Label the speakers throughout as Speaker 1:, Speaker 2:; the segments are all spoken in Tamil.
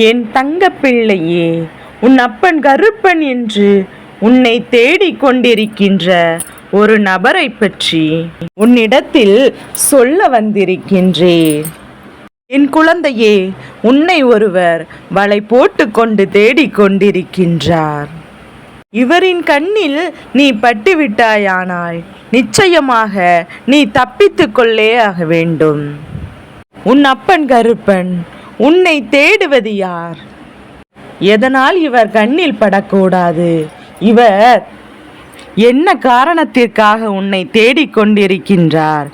Speaker 1: என் தங்க பிள்ளையே, உன் அப்பன் கருப்பன் என்று உன்னை தேடிக் கொண்டிருக்கின்ற ஒரு நபரை பற்றி உன்னிடத்தில் சொல்ல வந்திருக்கின்றேன். என் குழந்தையே, உன்னை ஒருவர் வலை போட்டு கொண்டு தேடிக் கொண்டிருக்கின்றார். இவரின் கண்ணில் நீ பட்டுவிட்டாயானால் நிச்சயமாக நீ தப்பித்துக் கொள்ளே ஆக வேண்டும். உன் அப்பன் கருப்பன் உன்னை தேடுவது யார்? எதனால் இவர் கண்ணில் படக்கூடாது? இவர் என்ன காரணத்திற்காக உன்னை தேடிக்கொண்டிருக்கின்றார்?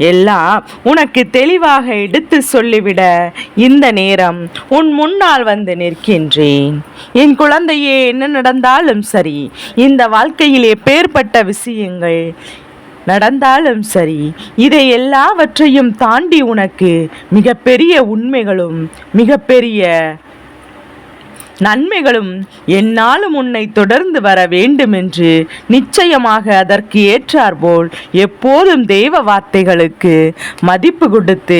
Speaker 1: எல்லாம் உனக்கு தெளிவாக எடுத்து சொல்லிவிட இந்த நேரம் உன் முன்னால் வந்து நிற்கின்றேன். என் குழந்தையே, என்ன நடந்தாலும் சரி, இந்த வாழ்க்கையில் எப்பேற்பட்ட விஷயங்கள் நடந்தாலும் சரி, இதை எல்லாவற்றையும் தாண்டி உனக்கு மிகப்பெரிய உண்மைகளும் மிகப்பெரிய நன்மைகளும் என்னாலும் உன்னை தொடர்ந்து வர வேண்டும் என்று நிச்சயமாக அதற்கு ஏற்றாற்போல் எப்போதும் தெய்வ வார்த்தைகளுக்கு மதிப்பு கொடுத்து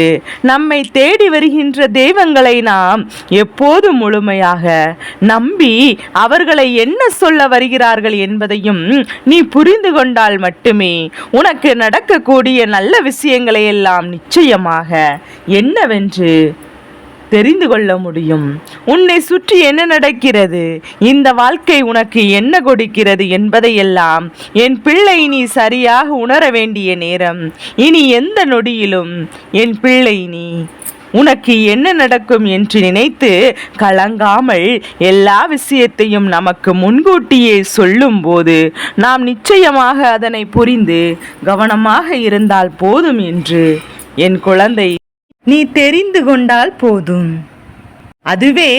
Speaker 1: நம்மை தேடி வருகின்ற தெய்வங்களை நாம் எப்போதும் முழுமையாக நம்பி அவர்களை என்ன சொல்ல வருகிறார்கள் என்பதையும் நீ புரிந்து கொண்டால் மட்டுமே உனக்கு நடக்கக்கூடிய நல்ல விஷயங்களை எல்லாம் நிச்சயமாக என்னவென்று தெரிந்து கொள்ள முடியும். உன்னை சுற்றி என்ன நடக்கிறது, இந்த வாழ்க்கை உனக்கு என்ன கொடுக்கிறது என்பதையெல்லாம் என் பிள்ளை நீ சரியாக உணர வேண்டிய நேரம் இனி எந்த நொடியிலும் என் பிள்ளை நீ உனக்கு என்ன நடக்கும் என்று நினைத்து கலங்காமல் எல்லா விஷயத்தையும் நமக்கு முன்கூட்டியே சொல்லும் போது நாம் நிச்சயமாக அதனை புரிந்து கவனமாக இருந்தால் போதும் என்று என் குழந்தை நீ தெரிந்து கொண்டால் போதும். அதுவே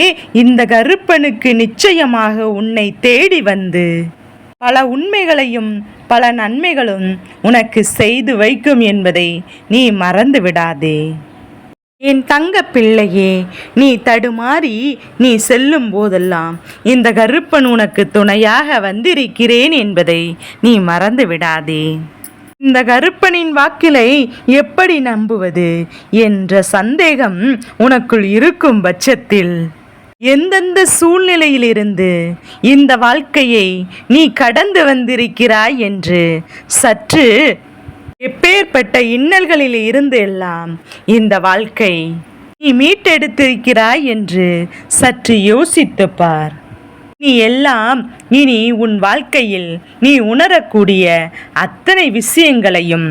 Speaker 1: இந்த கருப்பனுக்கு நிச்சயமாக உன்னை தேடி வந்து பல உண்மைகளையும் பல நன்மைகளும் உனக்கு செய்து வைக்கும் என்பதை நீ மறந்து விடாதே. என் தங்க பிள்ளையே, நீ தடுமாறி நீ செல்லும் போதெல்லாம் இந்த கருப்பன் உனக்கு துணையாக வந்திருக்கிறேன் என்பதை நீ மறந்து விடாதே. இந்த கருப்பனின் வாக்கிலை எப்படி நம்புவது என்ற சந்தேகம் உனக்குள் இருக்கும் பட்சத்தில் எந்தெந்த சூழ்நிலையிலிருந்து இந்த வாழ்க்கையை நீ கடந்து வந்திருக்கிறாய் என்று சற்று எப்பேற்பட்ட இன்னல்களில் இருந்து எல்லாம் இந்த வாழ்க்கை நீ மீட்டெடுத்திருக்கிறாய் என்று சற்று யோசித்துப் பார். நீ எல்லாம் இனி உன் வாழ்க்கையில் நீ உணரக்கூடிய அத்தனை விஷயங்களையும்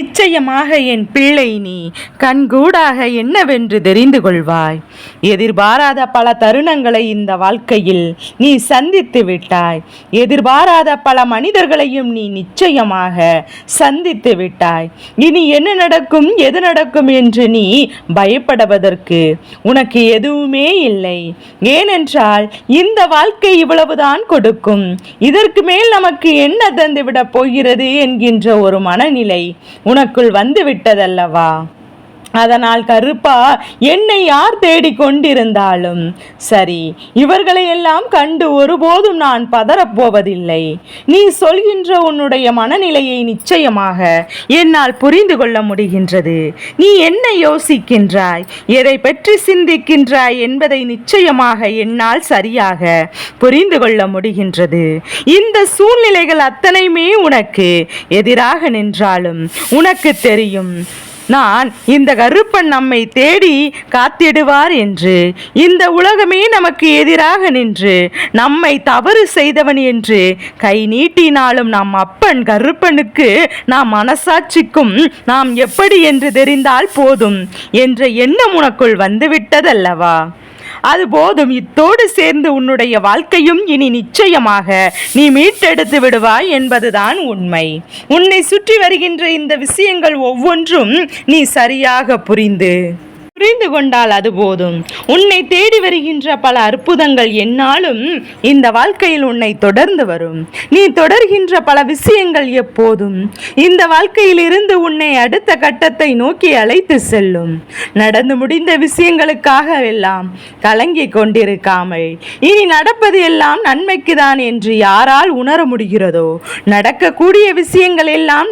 Speaker 1: நிச்சயமாக என் பிள்ளை நீ கண்கூடாக என்னவென்று தெரிந்து கொள்வாய். எதிர்பாராத பல தருணங்களை இந்த வாழ்க்கையில் நீ சந்தித்து விட்டாய். எதிர்பாராத பல மனிதர்களையும் நீ நிச்சயமாக சந்தித்து விட்டாய். இனி என்ன நடக்கும் எது நடக்கும் என்று நீ பயப்படுவதற்கு உனக்கு எதுவுமே இல்லை. ஏனென்றால் இந்த வாழ்க்கை இவ்வளவுதான் கொடுக்கும், இதற்கு மேல் நமக்கு என்ன தந்துவிடப் போகிறது என்கின்ற ஒரு மனநிலை உனக்குள் வந்து விட்டதல்லவா? அதனால் கருப்பா, என்னை யார் தேடிக் கொண்டிருந்தாலும் சரி, இவர்களை எல்லாம் கண்டு ஒருபோதும் நான் பதறப்போவதில்லை. நீ சொல்கின்ற உன்னுடைய மனநிலையை நிச்சயமாக என்னால் புரிந்து கொள்ள முடிகின்றது. நீ என்ன யோசிக்கின்றாய், எதை பற்றி சிந்திக்கின்றாய் என்பதை நிச்சயமாக என்னால் சரியாக புரிந்து கொள்ள முடிகின்றது. இந்த சூழ்நிலைகள் அத்தனையுமே உனக்கு எதிராக நின்றாலும் உனக்கு தெரியும், நான் இந்த கருப்பன் நம்மை தேடி காத்திடுவார் என்று. இந்த உலகமே நமக்கு எதிராக நின்று நம்மை தவறு செய்தவன் என்று கை நீட்டினாலும் நம் அப்பன் கருப்பனுக்கு நாம் மனசாட்சிக்கும் நாம் எப்படி என்று தெரிந்தால் போதும் என்ற எண்ணம் உனக்குள் வந்துவிட்டதல்லவா? அது போதும். இத்தோடு சேர்ந்து உன்னுடைய வாழ்க்கையும் இனி நிச்சயமாக நீ மீட்டெடுத்து விடுவாய் என்பதுதான் உண்மை. உன்னை சுற்றி வருகின்ற இந்த விஷயங்கள் ஒவ்வொன்றும் நீ சரியாக புரிந்து கொண்டால் அது போதும். உன்னை தேடி வருகின்ற பல அற்புதங்கள் என்னாலும் இந்த வாழ்க்கையில் உன்னை தொடர்ந்து வரும். நீ தொடர்கின்ற பல விஷயங்கள் எப்போதும் இந்த வாழ்க்கையில் இருந்து உன்னை அடுத்த கட்டத்தை நோக்கி அழைத்து செல்லும். நடந்து முடிந்த விஷயங்களுக்காக எல்லாம் கலங்கிக் கொண்டிருக்காமல் இனி நடப்பது எல்லாம் நன்மைக்குதான் என்று யாரால் உணர முடிகிறதோ, நடக்கக்கூடிய விஷயங்கள் எல்லாம்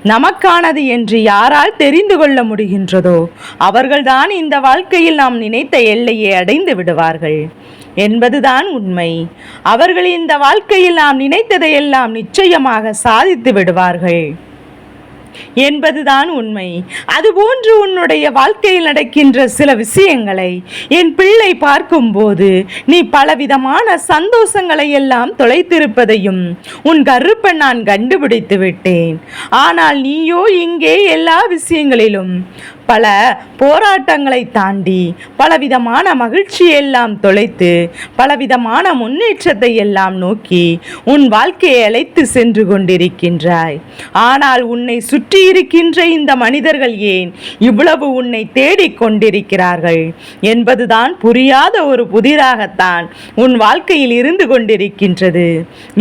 Speaker 1: நமக்கானது என்று யாரால் தெரிந்து கொள்ள முடிகின்றதோ அவர்கள்தான் இந்த வாழ்க்கையில் நாம் நினைத்த எல்லையை அடைந்து விடுவார்கள் என்பதுதான் உண்மை. அவர்கள் இந்த வாழ்க்கையில் நாம் நினைத்ததையெல்லாம் நிச்சயமாக சாதித்து விடுவார்கள் என்பதுதான் உண்மை. அதுபோன்று உன்னுடைய வாழ்க்கையில் நடக்கின்ற சில விஷயங்களை என் பிள்ளை பார்க்கும்போது நீ பலவிதமான சந்தோஷங்களை எல்லாம் தொலைத்திருப்பதையும் உன் கருப்பன் நான் கண்டுபிடித்து விட்டேன். ஆனால் நீயோ இங்கே எல்லா விஷயங்களிலும் பல போராட்டங்களை தாண்டி பலவிதமான மகிழ்ச்சியெல்லாம் தொலைத்து பலவிதமான முன்னேற்றத்தை எல்லாம் நோக்கி உன் வாழ்க்கையை அழைத்து சென்று கொண்டிருக்கின்றாய். ஆனால் உன்னை சுற்றி இருக்கின்ற இந்த மனிதர்கள் ஏன் இவ்வளவு உன்னை தேடிக் கொண்டிருக்கிறார்கள் என்பதுதான் புரியாத ஒரு புதிராகத்தான் உன் வாழ்க்கையில் இருந்து கொண்டிருக்கின்றது.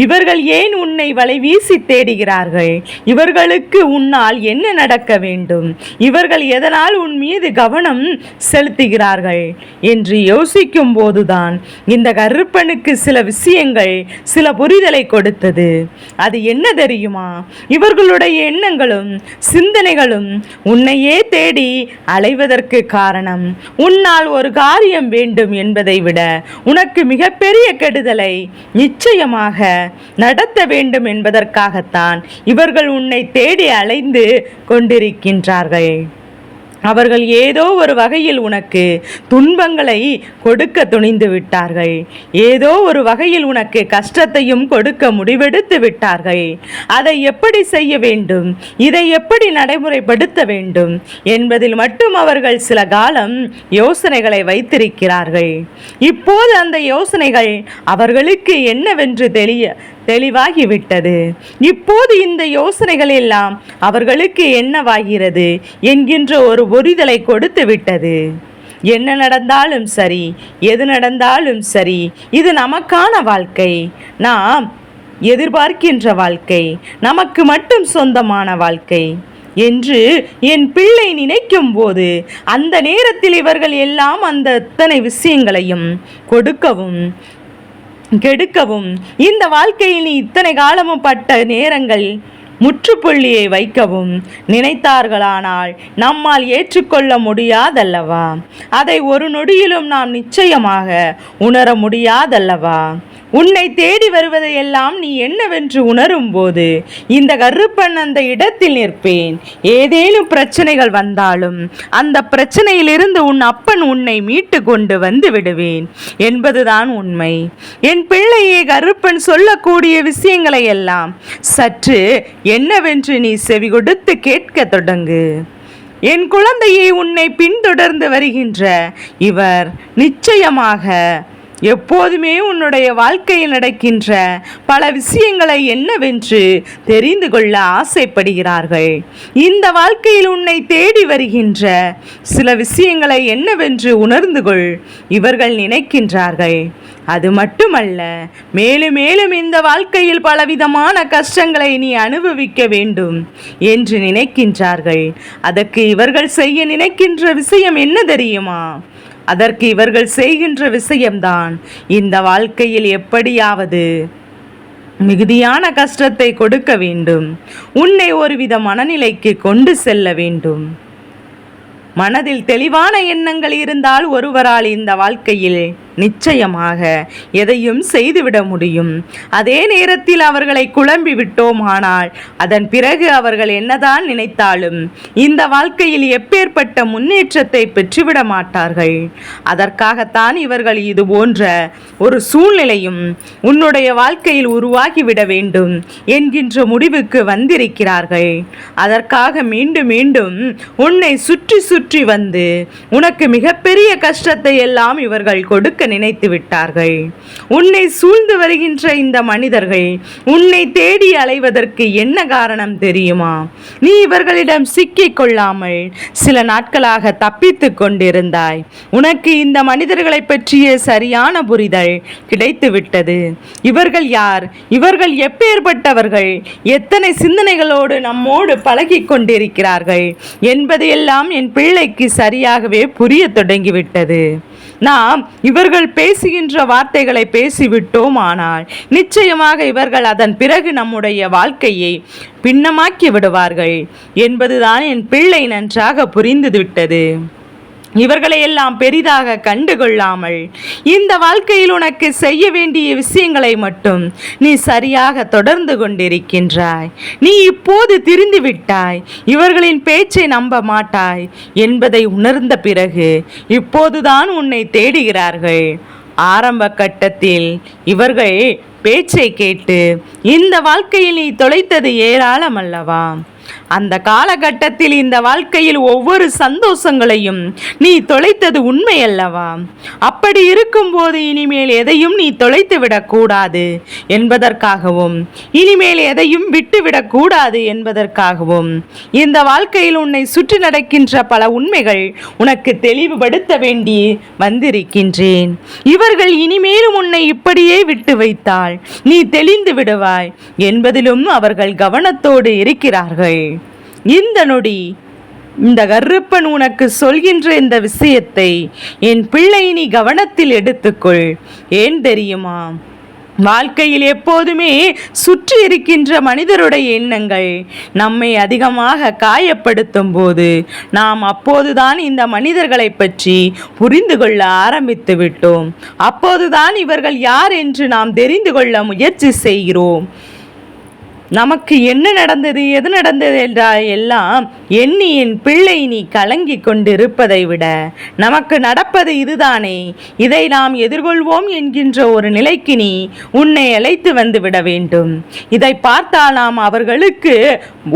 Speaker 1: இவர்கள் ஏன் உன்னை வலை வீசி தேடுகிறார்கள்? இவர்களுக்கு உன்னால் என்ன நடக்க வேண்டும்? இவர்கள் எதனால் உன் மீது கவனம் செலுத்துகிறார்கள் என்று யோசிக்கும் போதுதான் இந்த கருப்பனுக்கு சில விஷயங்கள் சில புரிதலை கொடுத்தது. அது என்ன தெரியுமா? இவர்களுடைய எண்ணங்களும் சிந்தனைகளும் உன்னையே தேடி அலைவதற்கு காரணம் உன்னால் ஒரு காரியம் வேண்டும் என்பதை விட உனக்கு மிகப்பெரிய கெடுதலை நிச்சயமாக நடத்த வேண்டும் என்பதற்காகத்தான் இவர்கள் உன்னை தேடி அலைந்து கொண்டிருக்கின்றார்கள். அவர்கள் ஏதோ ஒரு வகையில் உனக்கு துன்பங்களை கொடுக்க துணிந்து விட்டார்கள். ஏதோ ஒரு வகையில் உனக்கு கஷ்டத்தையும் கொடுக்க முடிவெடுத்து விட்டார்கள். அதை எப்படி செய்ய வேண்டும், இதை எப்படி நடைமுறைப்படுத்த வேண்டும் என்பதில் மட்டும் அவர்கள் சில காலம் யோசனைகளை வைத்திருக்கிறார்கள். இப்போது அந்த யோசனைகள் அவர்களுக்கு என்னவென்று தெளிவாகிவிட்டது. இப்போது இந்த யோசனைகள் எல்லாம் அவர்களுக்கு என்னவாகிறது என்கின்ற ஒரு புரிதலை கொடுத்து விட்டது. என்ன நடந்தாலும் சரி, எது நடந்தாலும் சரி, இது நமக்கான வாழ்க்கை, நாம் எதிர்பார்க்கின்ற வாழ்க்கை, நமக்கு மட்டும் சொந்தமான வாழ்க்கை என்று என் பிள்ளை நினைக்கும் போது அந்த நேரத்தில் இவர்கள் எல்லாம் அந்த அத்தனை விஷயங்களையும் கொடுக்கவும் கெடுக்கவும் இந்த வாழ்க்கையில் நீ இத்தனை காலமும் பட்ட நேரங்கள் முற்றுப்புள்ளியை வைக்கவும் நினைத்தார்களானால் நம்மால் ஏற்றுக்கொள்ள முடியாதல்லவா? அதை ஒரு நொடியிலும் நாம் நிச்சயமாக உணர முடியாதல்லவா? உன்னை தேடி வருவதையெல்லாம் நீ என்னவென்று உணரும் போது இந்த கருப்பன் அந்த இடத்தில் நிற்பேன். ஏதேனும் பிரச்சனைகள் வந்தாலும் அந்த பிரச்சனையிலிருந்து உன் அப்பன் உன்னை மீட்டு கொண்டு வந்து விடுவேன் என்பதுதான் உண்மை. என் பிள்ளையே, கருப்பன் சொல்லக்கூடிய விஷயங்களை எல்லாம் சற்று என்னவென்று நீ செவி கொடுத்து கேட்க தொடங்கு. என் குழந்தையை, உன்னை பின்தொடர்ந்து வருகின்ற இவர் நிச்சயமாக எப்போதுமே உன்னுடைய வாழ்க்கையில் நடக்கின்ற பல விஷயங்களை என்னவென்று தெரிந்து கொள்ள ஆசைப்படுகிறார்கள். இந்த வாழ்க்கையில் உன்னை தேடி வருகின்ற சில விஷயங்களை என்னவென்று உணர்ந்து கொள் இவர்கள் நினைக்கின்றார்கள். அது மட்டுமல்ல, மேலும் மேலும் இந்த வாழ்க்கையில் பலவிதமான கஷ்டங்களை நீ அனுபவிக்க வேண்டும் என்று நினைக்கின்றார்கள். அதற்கு இவர்கள் செய்ய நினைக்கின்ற விஷயம் என்ன தெரியுமா? அதற்கு இவர்கள் செய்கின்ற விஷயம்தான் இந்த வாழ்க்கையில் எப்படியாவது மிகுதியான கஷ்டத்தை கொடுக்க வேண்டும், உன்னை ஒருவித மனநிலைக்கு கொண்டு செல்ல வேண்டும். மனதில் தெளிவான எண்ணங்கள் இருந்தால் ஒருவரால் இந்த வாழ்க்கையில் நிச்சயமாக எதையும் செய்துவிட முடியும். அதே நேரத்தில் அவர்களை குழம்பி விட்டோம் ஆனால் அதன் பிறகு அவர்கள் என்னதான் நினைத்தாலும் இந்த வாழ்க்கையில் எப்பேற்பட்ட முன்னேற்றத்தை பெற்றுவிட மாட்டார்கள். அதற்காகத்தான் இவர்கள் இது போன்ற ஒரு சூழ்நிலையும் உன்னுடைய வாழ்க்கையில் உருவாகிவிட வேண்டும் என்கின்ற முடிவுக்கு வந்திருக்கிறார்கள். அதற்காக மீண்டும் மீண்டும் உன்னை சுற்றி சுற்றி வந்து உனக்கு மிகப்பெரிய கஷ்டத்தை எல்லாம் இவர்கள் கொடுக்க நினைத்து விட்டார்கள். உன்னை சூழ்ந்து வருகின்ற இந்த மனிதர்கள் உன்னை தேடி அலைவதற்கு என்ன காரணம் தெரியுமா? நீ இவர்களிடம் சிக்கிக் கொள்ளாமல் சில நாட்களாக தப்பித்து கொண்டிருந்தாய். உனக்கு இந்த மனிதர்களை பற்றிய சரியான புரிதல் கிடைத்து விட்டது. இவர்கள் யார், இவர்கள் எப்பேற்பட்டவர்கள், எத்தனை சிந்தனைகளோடு நம்மோடு பழகி கொண்டிருக்கிறார்கள் என்பதையெல்லாம் என் பிள்ளைக்கு சரியாகவே புரிய தொடங்கிவிட்டது. நாம் இவர்கள் பேசுகின்ற வார்த்தைகளை பேசிவிட்டோம், ஆனால் நிச்சயமாக இவர்கள் அதன் பிறகு நம்முடைய வாழ்க்கையை பின்னமாக்கி விடுவார்கள் என்பதுதான் என் பிள்ளை நன்றாக புரிந்துவிட்டது. இவர்களை எல்லாம் பெரிதாக கண்டுகொள்ளாமல் இந்த வாழ்க்கையில் உனக்கு செய்ய வேண்டிய விஷயங்களை மட்டும் நீ சரியாக தொடர்ந்து கொண்டிருக்கின்றாய். நீ இப்போது திருந்தி விட்டாய். இவர்களின் பேச்சை நம்ப மாட்டாய் என்பதை உணர்ந்த பிறகு இப்போதுதான் உன்னை தேடுகிறார்கள். ஆரம்ப கட்டத்தில் இவர்கள் பேச்சை கேட்டு இந்த வாழ்க்கையில் நீ தொலைத்தது ஏராளம் அல்லவா? அந்த காலகட்டத்தில் இந்த வாழ்க்கையில் ஒவ்வொரு சந்தோஷங்களையும் நீ தொலைத்தது உண்மை அல்லவா? அப்படி இருக்கும்போது இனிமேல் எதையும் நீ தொலைத்து விடக்கூடாது என்பதற்காகவும், இனிமேல் எதையும் விட்டுவிடக் கூடாது என்பதற்காகவும் இந்த வாழ்க்கையில் உன்னை சுற்றி நடக்கின்ற பல உண்மைகள் உனக்கு தெளிவுபடுத்த வேண்டி வந்திருக்கின்றேன். இவர்கள் இனிமேலும் உன்னை இப்படியே விட்டு வைத்தால் நீ தெளிந்து விடுவாய் என்பதிலும் அவர்கள் கவனத்தோடு இருக்கிறார்கள். இந்த நொடி இந்த கருப்பன் உனக்கு சொல்கின்ற இந்த விஷயத்தை என் பிள்ளை நீ கவனத்தில் எடுத்துக்கொள். ஏன் தெரியுமா? வாழ்க்கையில் எப்போதுமே சுற்றி இருக்கின்ற மனிதருடைய எண்ணங்கள் நம்மை அதிகமாக காயப்படுத்தும் போது நாம் அப்போதுதான் இந்த மனிதர்களை பற்றி புரிந்து கொள்ள ஆரம்பித்து விட்டோம். அப்போதுதான் இவர்கள் யார் என்று நாம் தெரிந்து கொள்ள முயற்சி செய்கிறோம். நமக்கு என்ன நடந்தது, எது நடந்தது என்றால் எல்லாம் எண்ணி என் பிள்ளை நீ கலங்கி கொண்டிருப்பதை விட நமக்கு நடப்பது இதுதானே, இதை நாம் எதிர்கொள்வோம் என்கின்ற ஒரு நிலைக்கு நீ உன்னை அழைத்து வந்து விட வேண்டும். இதை பார்த்தால் நாம் அவர்களுக்கு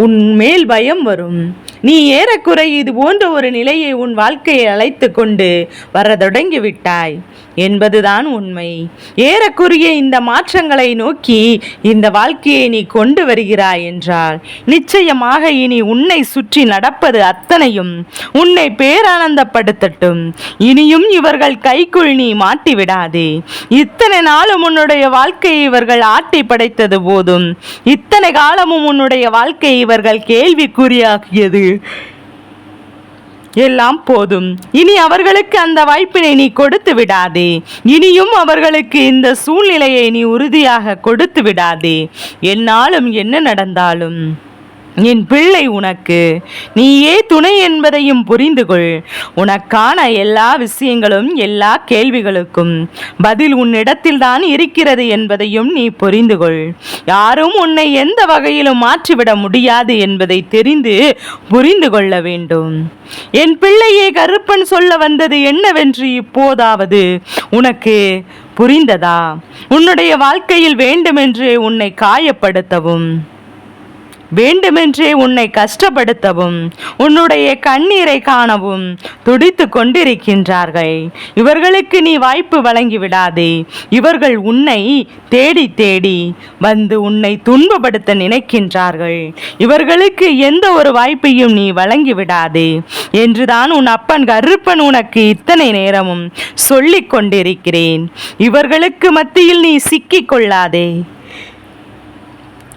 Speaker 1: உன் மேல் பயம் வரும். நீ ஏறக்குறை இது போன்ற ஒரு நிலையை உன் வாழ்க்கையை அழைத்து கொண்டு வர தொடங்கிவிட்டாய் என்பதுதான் உண்மை. ஏறக்குறைய இந்த மாற்றங்களை நோக்கி இந்த வாழ்க்கையை நீ கொண்டு வருகிறாய் என்றால் நிச்சயமாக இனி உன்னை சுற்றி நடப்பது அத்தனையும் உன்னை பேரானந்தப்படுத்தட்டும். இனியும் இவர்கள் கைக்குள் நீ மாட்டி விடாதே. இத்தனை நாளும் உன்னுடைய வாழ்க்கையை இவர்கள் ஆட்டி படைத்தது போதும், இத்தனை காலமும் உன்னுடைய வாழ்க்கையை இவர்கள் கேள்விக்குறியாக்கியது எல்லாம் போதும். இனி அவர்களுக்கு அந்த வாய்ப்பினை நீ கொடுத்து விடாதே. இனியும் அவர்களுக்கு இந்த சூழ்நிலையை நீ உறுதியாக கொடுத்து விடாதே. என்னாலும் என்ன நடந்தாலும் என் பிள்ளை உனக்கு நீயே துணை என்பதையும் புரிந்து கொள். உனக்கான எல்லா விஷயங்களும், எல்லா கேள்விகளுக்கும் பதில் உன்னிடத்தில் தான் இருக்கிறது என்பதையும் நீ புரிந்து கொள். யாரும் உன்னை எந்த வகையிலும் மாற்றிவிட முடியாது என்பதை தெரிந்து புரிந்து கொள்ள வேண்டும். என் பிள்ளையே, கருப்பன் சொல்ல வந்தது என்னவென்று இப்போதாவது உனக்கு புரிந்ததா? உன்னுடைய வாழ்க்கையில் வேண்டுமென்று உன்னை காயப்படுத்தவும், வேண்டுமென்றே உன்னை கஷ்டப்படுத்தவும், உன்னுடைய கண்ணீரை காணவும் துடித்து கொண்டிருக்கின்றார்கள். இவர்களுக்கு நீ வாய்ப்பு வழங்கி விடாதே. இவர்கள் உன்னை தேடி தேடி வந்து உன்னை துன்பப்படுத்த நினைக்கின்றார்கள். இவர்களுக்கு எந்த ஒரு வாய்ப்பையும் நீ வழங்கி விடாதே என்றுதான் உன் அப்பன் கருப்பன் உனக்கு இத்தனை நேரமும் சொல்லிக் கொண்டிருக்கிறேன். இவர்களுக்கு மத்தியில் நீ சிக்கிக் கொள்ளாதே.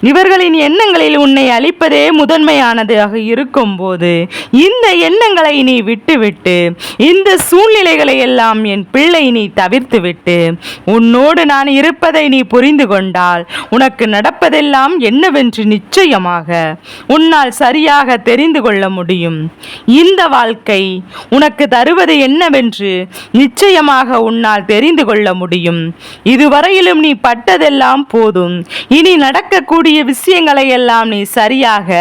Speaker 1: இவர்களின் எண்ணங்களில் உன்னை அழிப்பதே முதன்மையானதாக இருக்கும்போது இந்த எண்ணங்களை நீ விட்டுவிட்டு, இந்த சூழ்நிலைகளை எல்லாம் என் பிள்ளை நீ தவிர்த்து விட்டு, உன்னோடு நான் இருப்பதை நீ புரிந்து கொண்டால் உனக்கு நடப்பதெல்லாம் என்னவென்று நிச்சயமாக உன்னால் சரியாக தெரிந்து கொள்ள முடியும். இந்த வாழ்க்கை உனக்கு தருவது என்னவென்று நிச்சயமாக உன்னால் தெரிந்து கொள்ள முடியும். இதுவரையிலும் நீ பட்டதெல்லாம் போதும். இனி நடக்கக்கூடிய விஷயங்களை எல்லாம் நீ சரியாக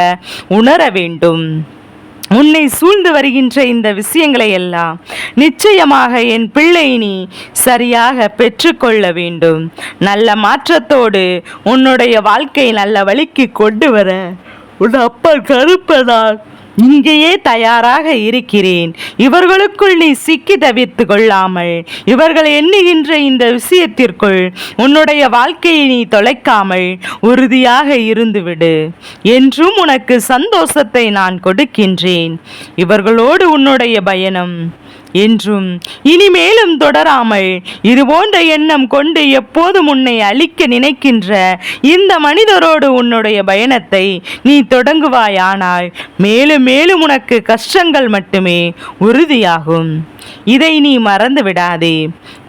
Speaker 1: உணர வேண்டும். உன்னை சூழ்ந்து வருகின்ற இந்த விஷயங்களை எல்லாம் நிச்சயமாக என் பிள்ளை நீ சரியாக பெற்றுக்கொள்ள வேண்டும். நல்ல மாற்றத்தோடு உன்னுடைய வாழ்க்கை நல்ல வழிக்கு கொண்டு வர உன் அப்பா கருப்பதான் இங்கேயே தயாராக இருக்கிறேன். இவர்களுக்குள் நீ சிக்கி தவிர்த்து கொள்ளாமல், இவர்கள் எண்ணுகின்ற இந்த விஷயத்திற்குள் உன்னுடைய வாழ்க்கையை நீ தொலைக்காமல் உறுதியாக இருந்துவிடு. என்றும் உனக்கு சந்தோஷத்தை நான் கொடுக்கின்றேன். இவர்களோடு உன்னுடைய பயணம் என்றும் இனிமேலும் தொடராமல் இதுபோன்ற எண்ணம் கொண்டு எப்போதும் உன்னை அழிக்க நினைக்கின்ற இந்த மனிதரோடு உன்னுடைய பயணத்தை நீ தொடங்குவாயானால் மேலும் மேலும் உனக்கு கஷ்டங்கள் மட்டுமே உறுதியாகும். இதை நீ மறந்து விடாதே.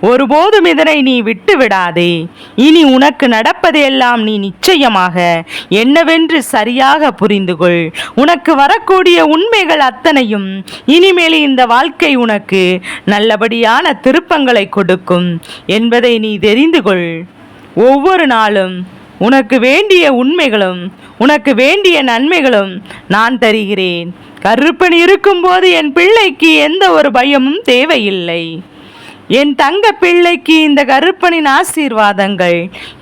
Speaker 1: ஒருபோதும் இதனை நீ விட்டு விடாதே. இனி உனக்கு நடப்பதையெல்லாம் நீ நிச்சயமாக என்னவென்று சரியாக புரிந்து கொள். உனக்கு வரக்கூடிய உண்மைகள் அத்தனையும் இனிமேல் இந்த வாழ்க்கை உனக்கு நல்லபடியான திருப்பங்களை கொடுக்கும் என்பதை நீ தெரிந்து கொள். ஒவ்வொரு நாளும் உனக்கு வேண்டிய உண்மைகளும் உனக்கு வேண்டிய நன்மைகளும் நான் தருகிறேன். கருப்பன் இருக்கும்போது என் பிள்ளைக்கு எந்த ஒரு பயமும் தேவையில்லை. என் தங்க பிள்ளைக்கு இந்த கருப்பனின் ஆசீர்வாதங்கள்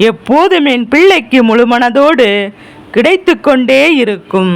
Speaker 1: எப்போதும் என் பிள்ளைக்கு முழுமனதோடு கிடைத்து கொண்டே இருக்கும்.